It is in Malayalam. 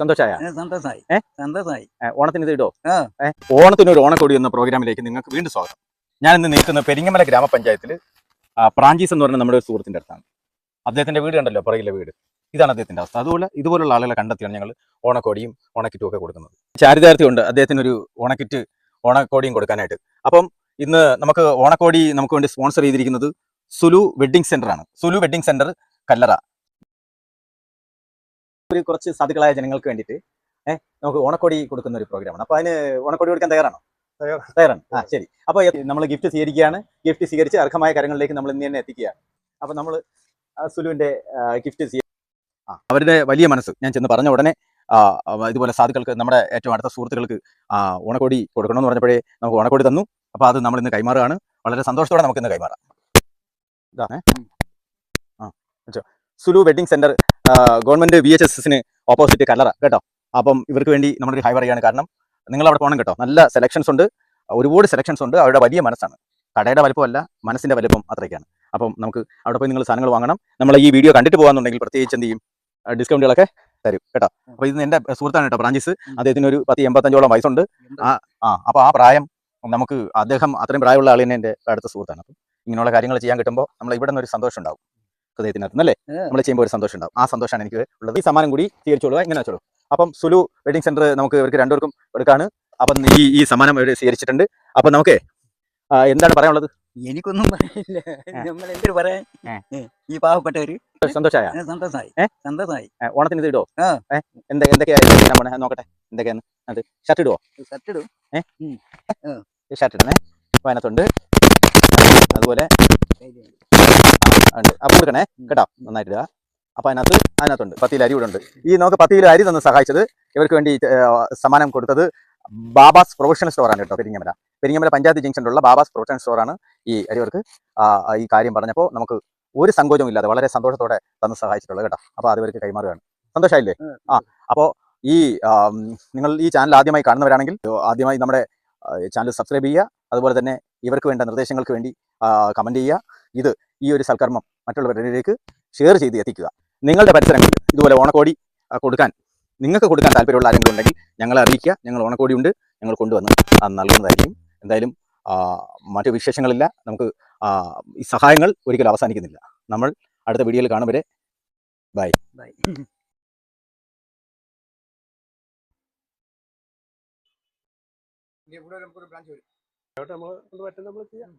സന്തോഷമായ സന്തോഷമായി സന്തോഷമായി ഓണത്തിന് ഇത് ഇടോ ഓണത്തിന് ഒരു ഓണക്കോടി എന്ന പ്രോഗ്രാമിലേക്ക് നിങ്ങൾക്ക് വീണ്ടും സ്വാഗതം. ഞാൻ ഇന്ന് നിൽക്കുന്ന പെരിങ്ങമല ഗ്രാമപഞ്ചായത്തിൽ പ്രാഞ്ചീസ് എന്ന് പറഞ്ഞ നമ്മുടെ ഒരു സുഹൃത്തിൻ്റെ അടുത്താണ്. അദ്ദേഹത്തിന്റെ വീട് കണ്ടല്ലോ, പുറകിലെ വീട്. ഇതാണ് അദ്ദേഹത്തിന്റെ അവസ്ഥ. അതുപോലെ ഇതുപോലുള്ള ആളുകളെ കണ്ടെത്തിയാണ് ഞങ്ങൾ ഓണക്കോടിയും ഓണക്കിറ്റും ഒക്കെ കൊടുക്കുന്നത്. ചാരിതാർത്ഥ്യമുണ്ട് അദ്ദേഹത്തിന് ഒരു ഓണക്കിറ്റ് ഓണക്കോടിയും കൊടുക്കാനായിട്ട്. അപ്പം ഇന്ന് നമുക്ക് ഓണക്കോടി നമുക്ക് വേണ്ടി സ്പോൺസർ ചെയ്തിരിക്കുന്നത് സുലു വെഡ്ഡിംഗ് സെന്റർ ആണ്. സുലു വെഡ്ഡിംഗ് സെന്റർ കല്ലറ. ഒരു കുറച്ച് സാധുക്കളായ ജനങ്ങൾക്ക് വേണ്ടിയിട്ട് നമുക്ക് ഓണക്കോടി കൊടുക്കുന്ന ഒരു പ്രോഗ്രാമാണ്. അപ്പോൾ അതിന് ഓണക്കോടി കൊടുക്കാൻ തയ്യാറാണോ? തയ്യാറാണ്. ശരി. അപ്പോൾ നമ്മൾ ഗിഫ്റ്റ് സ്വീകരിക്കുകയാണ്. ഗിഫ്റ്റ് സ്വീകരിച്ച് അർഹമായ കാര്യങ്ങളിലേക്ക് നമ്മൾ ഇന്ന് തന്നെ എത്തിക്കുകയാണ്. അപ്പോൾ നമ്മൾ സുലുവിന്റെ ഗിഫ്റ്റ് അവരുടെ വലിയ മനസ്സ് ഞാൻ ചെന്ന് പറഞ്ഞ ഉടനെ ഇതുപോലെ സാധുക്കൾക്ക്, നമ്മുടെ ഏറ്റവും അടുത്ത സുഹൃത്തുക്കൾക്ക് ഓണക്കോടി കൊടുക്കണമെന്ന് പറഞ്ഞപ്പോഴേ നമുക്ക് ഓണക്കോടി തന്നു. അപ്പോൾ അത് നമ്മൾ ഇന്ന് കൈമാറുകയാണ്. വളരെ സന്തോഷത്തോടെ നമുക്ക് ഇന്ന് കൈമാറാം. ഇതാണ് സുലു വെഡ്ഡിംഗ് സെന്റർ, ഗവൺമെന്റ് VHSന് ഓപ്പോസിറ്റ് കല്ലറ കേട്ടോ. അപ്പം ഇവർക്ക് വേണ്ടി നമ്മളൊരു ഹൈ പറയുകയാണ്. കാരണം നിങ്ങൾ അവിടെ പോകണം കേട്ടോ. നല്ല സെലക്ഷൻസ് ഉണ്ട്, ഒരുപാട് സെലക്ഷൻസ് ഉണ്ട്. അവരുടെ വലിയ മനസ്സാണ്. കടയുടെ വലുപ്പമല്ല, മനസ്സിന്റെ വലുപ്പം അത്രയ്ക്കാണ്. അപ്പം നമുക്ക് അവിടെ പോയി നിങ്ങൾ സാധനങ്ങൾ വാങ്ങണം. നമ്മൾ ഈ വീഡിയോ കണ്ടിട്ട് പോകാന്നുണ്ടെങ്കിൽ പ്രത്യേകിച്ച് എന്ത് ചെയ്യും, ഡിസ്കൗണ്ടുകളൊക്കെ തരും കേട്ടോ. അപ്പോൾ ഇത് എൻ്റെ സുഹൃത്താണ് കേട്ടോ, പ്രാഞ്ചീസ്. അദ്ദേഹത്തിന് ഒരു 10-85 വയസ്സുണ്ട്. അപ്പോൾ ആ പ്രായം നമുക്ക്, അദ്ദേഹം അത്രയും പ്രായമുള്ള ആൾ തന്നെ എൻ്റെ അടുത്ത സുഹൃത്താണ്. അപ്പം ഇങ്ങനെയുള്ള കാര്യങ്ങൾ ചെയ്യാൻ കിട്ടുമ്പോൾ നമ്മൾ ഇവിടെ നിന്ന് ഒരു സന്തോഷം ഉണ്ടാവും ഹൃദയത്തിനകത്ത് അല്ലേ. നമ്മൾ ചെയ്യുമ്പോൾ ഒരു സന്തോഷം ഉണ്ടാവും. ആ സന്തോഷമാണ് എനിക്ക് ഉള്ളത്. ഈ സമ്മാനം കൂടി സ്വീകരിച്ചോളൂ. ഇങ്ങനെ വെച്ചോളൂ. അപ്പം സുലു വെഡിങ് സെന്റർ നമുക്ക് ഇവർക്ക് രണ്ടുപേർക്കും എടുക്കാണ്. അപ്പം ഈ സമ്മാനം ഇവർ സ്വീകരിച്ചിട്ടുണ്ട്. അപ്പം നമുക്ക് എന്താണ് പറയാനുള്ളത്? എനിക്കൊന്നും പറയില്ല. നമ്മൾ എന്തൊരു പറയാൻ, ഈ പാവപ്പെട്ടവര് സന്തോഷമായ സന്തോഷമായി ഓണത്തിന് ഇത് ഇടോ? എന്തൊക്കെയാണ് നോക്കട്ടെ, എന്തൊക്കെയാണ് അത്? ഷർട്ട് ഇടുവോ? ഷർട്ട് ഇടും. ഷർട്ട് ഇടണേ. അപ്പോൾ അതിനകത്തുണ്ട്. അതുപോലെ ഉണ്ട്. അപ്പം കൊടുക്കണേ കേട്ടോ, നന്നായിട്ട് ഇടുക. അപ്പോൾ അതിനകത്തുണ്ട് 10 കിലോ അരി ഇവിടെ ഉണ്ട്. ഈ നമുക്ക് 10 കിലോ അരി തന്ന് സഹായിച്ചത്, ഇവർക്ക് വേണ്ടി സമ്മാനം കൊടുത്തത് ബാബാസ് പ്രൊഫഷണൽ സ്റ്റോറാണ് കേട്ടോ. പെരിങ്ങമല പഞ്ചായത്ത് ജംഗ്ഷനിലുള്ള ബാബാസ് പ്രൊഫഷണൽ സ്റ്റോറാണ് ഈ അരിവർക്ക് ഈ കാര്യം പറഞ്ഞപ്പോൾ നമുക്ക് ഒരു സങ്കോചവും ഇല്ലാതെ വളരെ സന്തോഷത്തോടെ തന്ന് സഹായിച്ചിട്ടുള്ളത് കേട്ടോ. അപ്പോൾ അത് ഇവർക്ക് കൈമാറുകയാണ്. സന്തോഷമായില്ലേ? അപ്പോൾ ഈ നിങ്ങൾ ഈ ചാനൽ ആദ്യമായി കാണുന്നവരാണെങ്കിൽ ആദ്യമായി നമ്മുടെ ചാനൽ സബ്സ്ക്രൈബ് ചെയ്യുക. അതുപോലെ തന്നെ ഇവർക്ക് വേണ്ട നിർദ്ദേശങ്ങൾക്ക് വേണ്ടി കമൻറ്റ് ചെയ്യുക. ഈ ഒരു സൽക്കർമ്മം മറ്റുള്ളവരിലേക്ക് ഷെയർ ചെയ്ത് എത്തിക്കുക. നിങ്ങളുടെ പരിസരങ്ങളിൽ ഇതുപോലെ ഓണക്കോടി നിങ്ങൾക്ക് കൊടുക്കാൻ താല്പര്യമുള്ള ആരെങ്കിലും ഉണ്ടെങ്കിൽ ഞങ്ങളെ അറിയിക്കുക. ഞങ്ങൾ ഓണക്കോടി ഉണ്ട്, ഞങ്ങൾ കൊണ്ടുവന്ന് നൽകുന്നതായിരിക്കും. എന്തായാലും മറ്റു വിശേഷങ്ങളില്ല. നമുക്ക് ഈ സഹായങ്ങൾ ഒരിക്കലും അവസാനിക്കുന്നില്ല. നമ്മൾ അടുത്ത വീഡിയോയിൽ കാണും വരെ ബൈ. നമുക്കൊരു ബ്രാഞ്ച് വരും. നമ്മൾ ചെയ്യാം.